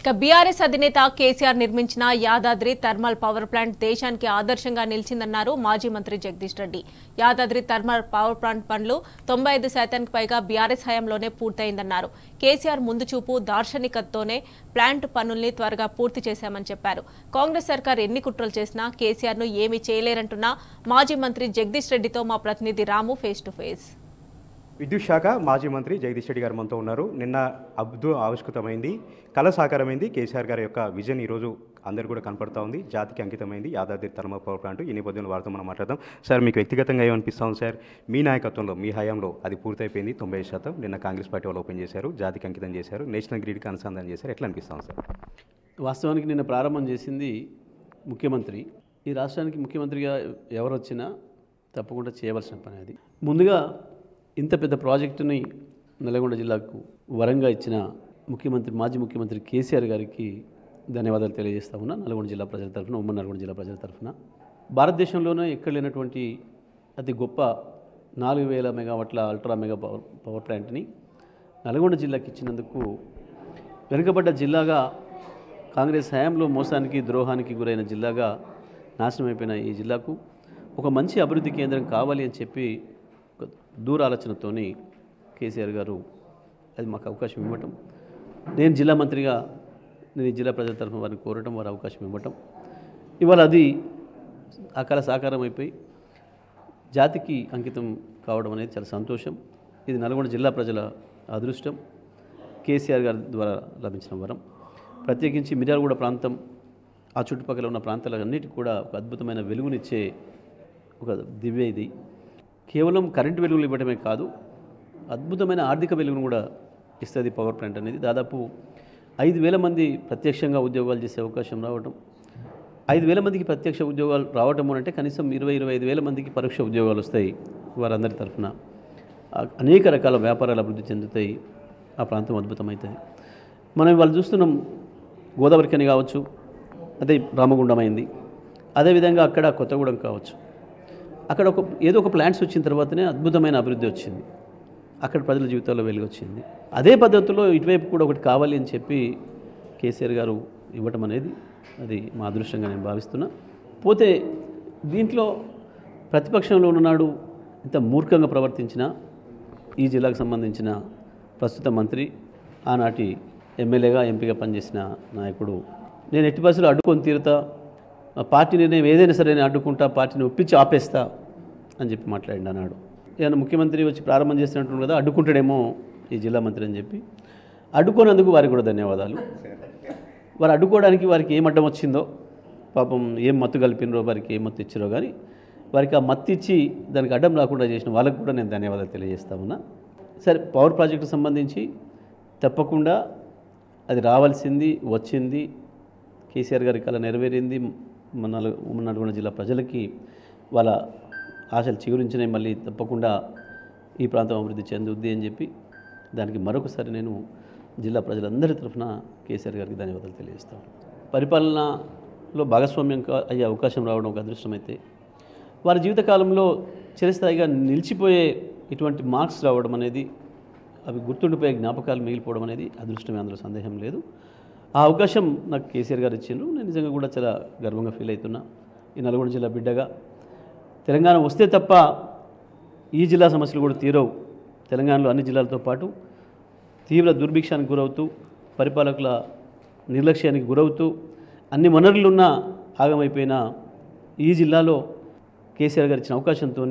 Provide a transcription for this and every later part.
BRS అధినేత కేసీఆర్ నిర్మించిన Yadadri thermal power plant దేశానికి ఆదర్శంగా నిలిచిందన్నారు మాజీ మంత్రి Jagadish Reddy. Yadadri thermal power plant పనులు 95% పైగా బీఆర్ఎస్ హయాంలోనే పూర్తయిందన్నారు. కేసీఆర్ ముందు చూపు దార్శనికతతోనే ప్లాంట్ పనుల్ని త్వరగా పూర్తి చేశామని చెప్పారు. కాంగ్రెస్ సర్కార్ ఎన్ని కుట్రలు చేసినా కేసీఆర్ ను ఏమీ చేయలేరంటున్న మాజీ మంత్రి జగదీష్ రెడ్డితో మా ప్రతినిధి రాము ఫేస్ టు ఫేస్. విద్యుత్ శాఖ మాజీ మంత్రి జగదీష్ రెడ్డి గారు మనతో ఉన్నారు. నిన్న ఆవిష్కృతమైంది, కళ సాకారమైంది. కేసీఆర్ గారి యొక్క విజన్ ఈరోజు అందరూ కూడా కనపడుతూ ఉంది. జాతికి అంకితమైంది యాదాద్రి థర్మల్ పవర్ ప్లాంట్. ఈ నేపథ్యంలో వారితో మనం మాట్లాడదాం. సార్, మీకు వ్యక్తిగతంగా ఏమనిపిస్తాం సార్? మీ నాయకత్వంలో, మీ హయాంలో అది పూర్తయిపోయింది 90%. నిన్న కాంగ్రెస్ పార్టీ వాళ్ళు ఓపెన్ చేశారు, జాతికి అంకితం చేశారు, నేషనల్ గ్రిడ్కి అనుసంధానం చేశారు. ఎట్లా అనిపిస్తాం సార్? వాస్తవానికి నిన్న ప్రారంభం చేసింది ముఖ్యమంత్రి. ఈ రాష్ట్రానికి ముఖ్యమంత్రిగా ఎవరు వచ్చినా తప్పకుండా చేయవలసిన పని అది. ముందుగా ఇంత పెద్ద ప్రాజెక్టుని నల్గొండ జిల్లాకు వరంగా ఇచ్చిన మాజీ ముఖ్యమంత్రి కేసీఆర్ గారికి ధన్యవాదాలు తెలియజేస్తా ఉన్నా. నల్గొండ జిల్లా ప్రజల తరఫున, ఉమ్మడి నల్గొండ జిల్లా ప్రజల తరఫున. భారతదేశంలోనే ఎక్కడ లేనటువంటి అతి గొప్ప 4000 మెగావాట్ల అల్ట్రా మెగా పవర్ ప్లాంట్ని నల్గొండ జిల్లాకి ఇచ్చినందుకు, వెనుకబడ్డ జిల్లాగా కాంగ్రెస్ హయాంలో మోసానికి ద్రోహానికి గురైన జిల్లాగా నాశనమైపోయిన ఈ జిల్లాకు ఒక మంచి అభివృద్ధి కేంద్రం కావాలి అని చెప్పి దూర ఆలోచనతోని కేసీఆర్ గారు అది మాకు అవకాశం ఇవ్వటం, నేను జిల్లా మంత్రిగా నేను జిల్లా ప్రజల తరఫున వారిని కోరటం, వారి అవకాశం ఇవ్వటం, ఇవాళ అది ఆ కళ సాకారం అయిపోయి జాతికి అంకితం కావడం అనేది చాలా సంతోషం. ఇది నల్గొండ జిల్లా ప్రజల అదృష్టం, కేసీఆర్ గారి ద్వారా లభించిన వరం. ప్రత్యేకించి మిర్యాలగూడ ప్రాంతం, ఆ చుట్టుపక్కల ఉన్న ప్రాంతాలన్నిటికీ కూడా ఒక అద్భుతమైన వెలుగునిచ్చే ఒక దివ్య ఇది. కేవలం కరెంటు వెలుగులు ఇవ్వడమే కాదు, అద్భుతమైన ఆర్థిక వెలుగును కూడా ఇస్తుంది పవర్ ప్లాంట్ అనేది. దాదాపు 5000 మంది ప్రత్యక్షంగా ఉద్యోగాలు చేసే అవకాశం రావటం, 5000 మందికి ప్రత్యక్ష ఉద్యోగాలు రావటం అంటే కనీసం 20-25 మందికి పరోక్ష ఉద్యోగాలు వస్తాయి. వారందరి తరఫున అనేక రకాల వ్యాపారాలు అభివృద్ధి చెందుతాయి. ఆ ప్రాంతం అద్భుతమవుతుంది. మనం ఇవాళ చూస్తున్నాం, గోదావరి ఖని కావచ్చు, అదే రామగుండం అయింది, అదేవిధంగా అక్కడ కొత్తగూడెం కావచ్చు. అక్కడ ఏదో ఒక ప్లాంట్స్ వచ్చిన తర్వాతనే అద్భుతమైన అభివృద్ధి వచ్చింది, అక్కడ ప్రజల జీవితాల్లో వెలుగు వచ్చింది. అదే పద్ధతిలో ఇటువైపు కూడా ఒకటి కావాలి అని చెప్పి కేసీఆర్ గారు ఇవ్వటం అనేది అది మా అదృష్టంగా నేను భావిస్తున్నా. పోతే దీంట్లో ప్రతిపక్షంలో ఉన్ననాడు ఇంత మూర్ఖంగా ప్రవర్తించిన ఈ జిల్లాకు సంబంధించిన ప్రస్తుత మంత్రి, ఆనాటి ఎమ్మెల్యేగా ఎంపీగా పనిచేసిన నాయకుడు, నేను ఎట్టి పరిస్థితుల్లో అడ్డుకొని తీరుతా, పార్టీ నిర్ణయం ఏదైనా సరే నేను అడ్డుకుంటా, పార్టీని ఒప్పించి ఆపేస్తా అని చెప్పి మాట్లాడిండు అన్నాడు. ఏమైనా ముఖ్యమంత్రి వచ్చి ప్రారంభం చేసినట్టు కదా, అడ్డుకుంటాడేమో ఈ జిల్లా మంత్రి అని చెప్పి. అడ్డుకోనందుకు వారికి కూడా ధన్యవాదాలు. వారు అడ్డుకోవడానికి వారికి ఏం అడ్డం వచ్చిందో, పాపం ఏం మత్తు కలిపినరో, వారికి ఏం మత్తు ఇచ్చారో కానీ వారికి ఆ మత్తు ఇచ్చి దానికి అడ్డం రాకుండా చేసిన వాళ్ళకు కూడా నేను ధన్యవాదాలు తెలియజేస్తా ఉన్నా. సరే, పవర్ ప్రాజెక్టుకు సంబంధించి తప్పకుండా అది రావాల్సింది, వచ్చింది. కేసీఆర్ గారి కళ నెరవేరింది. ఉమ్మడి నల్గొండ జిల్లా ప్రజలకి వాళ్ళ ఆశలు చిగురించినాయి. మళ్ళీ తప్పకుండా ఈ ప్రాంతం అభివృద్ధి చెందుద్ది అని చెప్పి దానికి మరొకసారి నేను జిల్లా ప్రజలందరి తరఫున కేసీఆర్ గారికి ధన్యవాదాలు తెలియజేస్తాను. పరిపాలనలో భాగస్వామ్యం అయ్యే అవకాశం రావడం ఒక అదృష్టమైతే, వారి జీవితకాలంలో చిరస్థాయిగా నిలిచిపోయే ఇటువంటి మార్క్స్ రావడం అనేది, అవి గుర్తుండిపోయే జ్ఞాపకాలు మిగిలిపోవడం అనేది అదృష్టమే, అందులో సందేహం లేదు. ఆ అవకాశం నాకు కేసీఆర్ గారు ఇచ్చిండ్రు. నేను నిజంగా కూడా చాలా గర్వంగా ఫీల్ అవుతున్నా. ఈ నల్గొండ జిల్లా బిడ్డగా తెలంగాణ వస్తే తప్ప ఈ జిల్లా సమస్యలు కూడా తీరవు. తెలంగాణలో అన్ని జిల్లాలతో పాటు తీవ్ర దుర్భిక్షానికి గురవుతూ, పరిపాలకుల నిర్లక్ష్యానికి గురవుతూ, అన్ని వనరులున్న ఆగమైపోయిన ఈ జిల్లాలో కేసీఆర్ గారు ఇచ్చిన అవకాశంతో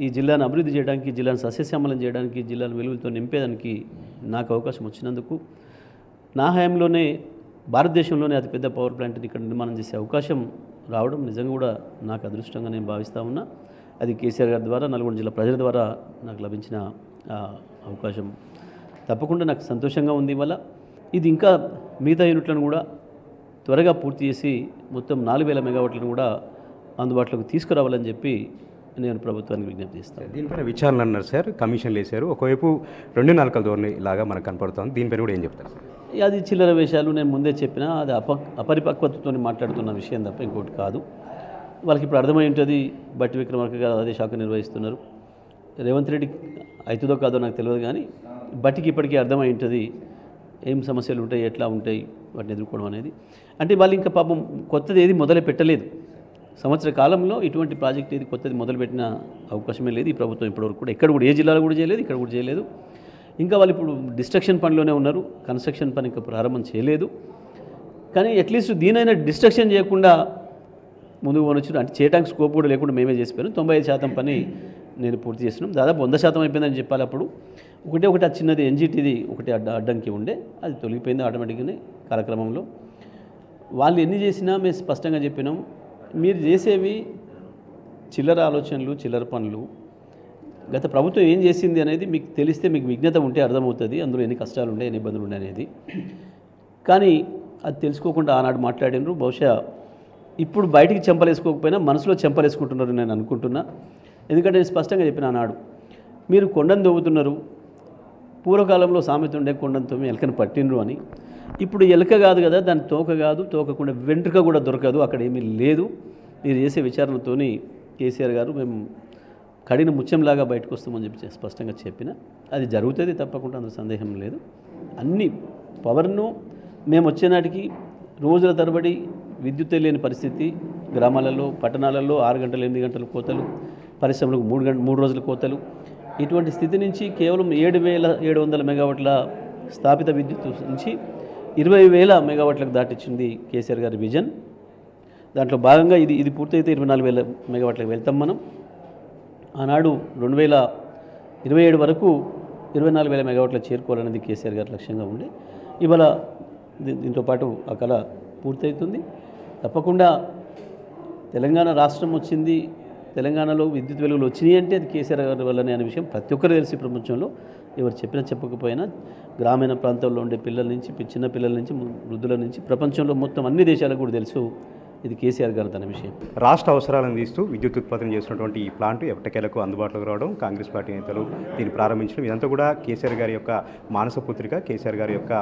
ఈ జిల్లాను అభివృద్ధి చేయడానికి, జిల్లాను సస్యశ్యామలం చేయడానికి, జిల్లాను వెలుగులతో నింపేదానికి నాకు అవకాశం వచ్చినందుకు, నా హయాంలోనే భారతదేశంలోనే అతిపెద్ద పవర్ ప్లాంట్ని ఇక్కడ నిర్మాణం చేసే అవకాశం రావడం నిజంగా కూడా నాకు అదృష్టంగా నేను భావిస్తూ ఉన్నా. అది కేసీఆర్ గారి ద్వారా, నల్గొండ జిల్లా ప్రజల ద్వారా నాకు లభించిన అవకాశం తప్పకుండా నాకు సంతోషంగా ఉంది. ఇవాళ ఇది ఇంకా మిగతా యూనిట్లను కూడా త్వరగా పూర్తి చేసి మొత్తం 4000 మెగావాట్లను కూడా అందుబాటులోకి తీసుకురావాలని చెప్పి నేను ప్రభుత్వానికి విజ్ఞప్తి చేస్తాను. దీనిపైన విచారణ అన్నారు సార్, కమిషన్లు వేశారు. ఒకవైపు 2 నాలుకల ధోరణి లాగా మనకు కనపడుతుంది. దీనిపైన కూడా ఏం చెప్తారు? అది చిల్లర వేషాలు, నేను ముందే చెప్పినా, అది అపరిపక్వతతో మాట్లాడుతున్న విషయం తప్ప ఇంకోటి కాదు. వాళ్ళకి ఇప్పుడు అర్థమై ఉంటుంది. బట్టి విక్రమార్క గారు అదే శాఖ నిర్వహిస్తున్నారు. రేవంత్ రెడ్డి అవుతుందో కాదో నాకు తెలియదు కానీ బట్టికి ఇప్పటికీ అర్థమై ఉంటుంది ఏం సమస్యలు ఉంటాయి, ఎట్లా ఉంటాయి, వాటిని ఎదుర్కోవడం అనేది. అంటే వాళ్ళు ఇంకా పాపం కొత్తది ఏది మొదలు పెట్టలేదు. సంవత్సర కాలంలో ఇటువంటి ప్రాజెక్ట్ ఏది కొత్తది మొదలుపెట్టిన అవకాశమే లేదు ఈ ప్రభుత్వం ఇప్పటివరకు కూడా. ఎక్కడ కూడా ఏ జిల్లాలో కూడా చేయలేదు, ఇక్కడ కూడా చేయలేదు. ఇంకా వాళ్ళు ఇప్పుడు డిస్ట్రక్షన్ పనిలోనే ఉన్నారు, కన్స్ట్రక్షన్ పని ఇంకా ప్రారంభం చేయలేదు. కానీ అట్లీస్ట్ దీనైనా డిస్ట్రక్షన్ చేయకుండా ముందుకు పోనొచ్చు. అంటే చేయడానికి స్కోప్ కూడా లేకుండా మేమే చేసిపోయాను. 95% పని నేను పూర్తి చేస్తున్నాం. దాదాపు 100% అయిపోయిందని చెప్పాలి. అప్పుడు ఒకటి ఆ చిన్నది ఎన్జిటిది ఒకటి అడ్డంకి ఉండే, అది తొలగిపోయింది ఆటోమేటిక్గానే కార్యక్రమంలో. వాళ్ళు ఎన్ని చేసినా మేము స్పష్టంగా చెప్పినాం, మీరు చేసేవి చిల్లర ఆలోచనలు, చిల్లర పనులు. గత ప్రభుత్వం ఏం చేసింది అనేది మీకు తెలిస్తే, మీకు విజ్ఞత ఉంటే అర్థమవుతుంది అందులో ఎన్ని కష్టాలు ఉండే, ఎన్ని ఇబ్బందులు ఉండే అనేది. కానీ అది తెలుసుకోకుండా ఆనాడు మాట్లాడినారు. బహుశా ఇప్పుడు బయటికి చెంపలేసుకోకపోయినా మనసులో చెంపలేసుకుంటున్నారు నేను అనుకుంటున్నా. ఎందుకంటే నేను స్పష్టంగా చెప్పిన ఆనాడు, మీరు కొండను దవ్వుతున్నారు. పూర్వకాలంలో సామెత ఉండే కొండను తోమి ఎలకను పట్టినరు అని. ఇప్పుడు ఎలక కాదు కదా, దాని తోక కాదు, తోకకుండా వెంట్రుక కూడా దొరకదు, అక్కడ ఏమీ లేదు. మీరు చేసే విచారణతోని కేసీఆర్ గారు మేము కడిన ముత్యంలాగా బయటకు వస్తామని చెప్పి స్పష్టంగా చెప్పిన. అది జరుగుతుంది తప్పకుండా, అందులో సందేహం లేదు. అన్ని పవర్ను మేము వచ్చేనాటికి రోజుల తరబడి విద్యుత్ లేని పరిస్థితి, గ్రామాలలో పట్టణాలలో 6 గంటలు 8 గంటలు కోతలు, పరిశ్రమలకు 3 రోజుల కోతలు. ఇటువంటి స్థితి నుంచి కేవలం 7,700 మెగావాట్ల స్థాపిత విద్యుత్ నుంచి 20,000 మెగావాట్లకు దాటిచ్చింది కేసీఆర్ గారి విజన్. దాంట్లో భాగంగా ఇది పూర్తయితే 24,000 మెగావాట్లకు వెళ్తాం మనం. ఆనాడు 2027 వరకు 24,000 మెగావాట్లకు చేరుకోవాలనేది కేసీఆర్ గారి లక్ష్యంగా ఉండే. ఇవాళ దీంతో పాటు ఆ కళ పూర్తవుతుంది. తప్పకుండా తెలంగాణ రాష్ట్రం వచ్చింది, తెలంగాణలో విద్యుత్ వెలుగులు వచ్చినాయి అంటే అది కేసీఆర్ గారి వల్లనే అనే విషయం ప్రతి ఒక్కరు తెలిసి ప్రపంచంలో ఎవరు చెప్పినా చెప్పకపోయినా గ్రామీణ ప్రాంతాల్లో ఉండే పిల్లల నుంచి, చిన్న పిల్లల నుంచి, వృద్ధుల నుంచి ప్రపంచంలో మొత్తం అన్ని దేశాలకు కూడా తెలుసు ఇది కేసీఆర్ గారు తన విషయం. రాష్ట్ర అవసరాలను తీస్తూ విద్యుత్ ఉత్పత్తిని చేస్తున్నటువంటి ఈ ప్లాంట్ ఎప్పటికేలకు అందుబాటులోకి రావడం, కాంగ్రెస్ పార్టీ నేతలు దీన్ని ప్రారంభించడం, ఇదంతా కూడా కేసీఆర్ గారి యొక్క మానసపుత్రిక, కేసీఆర్ గారి యొక్క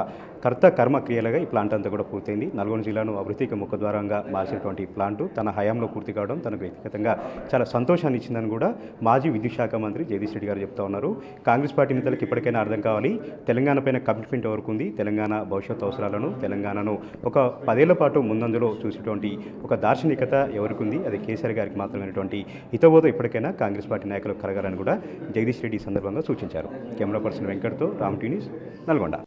కర్త కర్మ క్రియలుగా ఈ ప్లాంట్ అంతా కూడా పూర్తయింది. నల్గొండ జిల్లాను అభివృద్ధికి ముఖద్వారంగా మార్చినటువంటి ఈ ప్లాంట్ తన హయాంలో పూర్తి కావడం తనకు వ్యక్తిగతంగా చాలా సంతోషాన్ని ఇచ్చిందని కూడా మాజీ విద్యుత్ శాఖ మంత్రి జగదీష్ రెడ్డి గారు చెప్తా ఉన్నారు. కాంగ్రెస్ పార్టీ నేతలకు ఇప్పటికైనా అర్థం కావాలి, తెలంగాణ పైన కమిట్మెంట్ ఎవరికి ఉంది, తెలంగాణ భవిష్యత్ అవసరాలను, తెలంగాణను ఒక 10 ఏళ్ల పాటు ముందంజలో చూసేటువంటి ఒక దార్శనికత ఎవరికి ఉంది, అది కేసీఆర్ గారికి మాత్రమైనటువంటి హితబోధ ఇప్పటికైనా కాంగ్రెస్ పార్టీ నాయకులకు కలగాలని కూడా జగదీష్ రెడ్డి ఈ సందర్భంగా సూచించారు. కెమెరా పర్సన్ వెంకట్తో రామ్ టీ న్యూస్, నల్గొండ.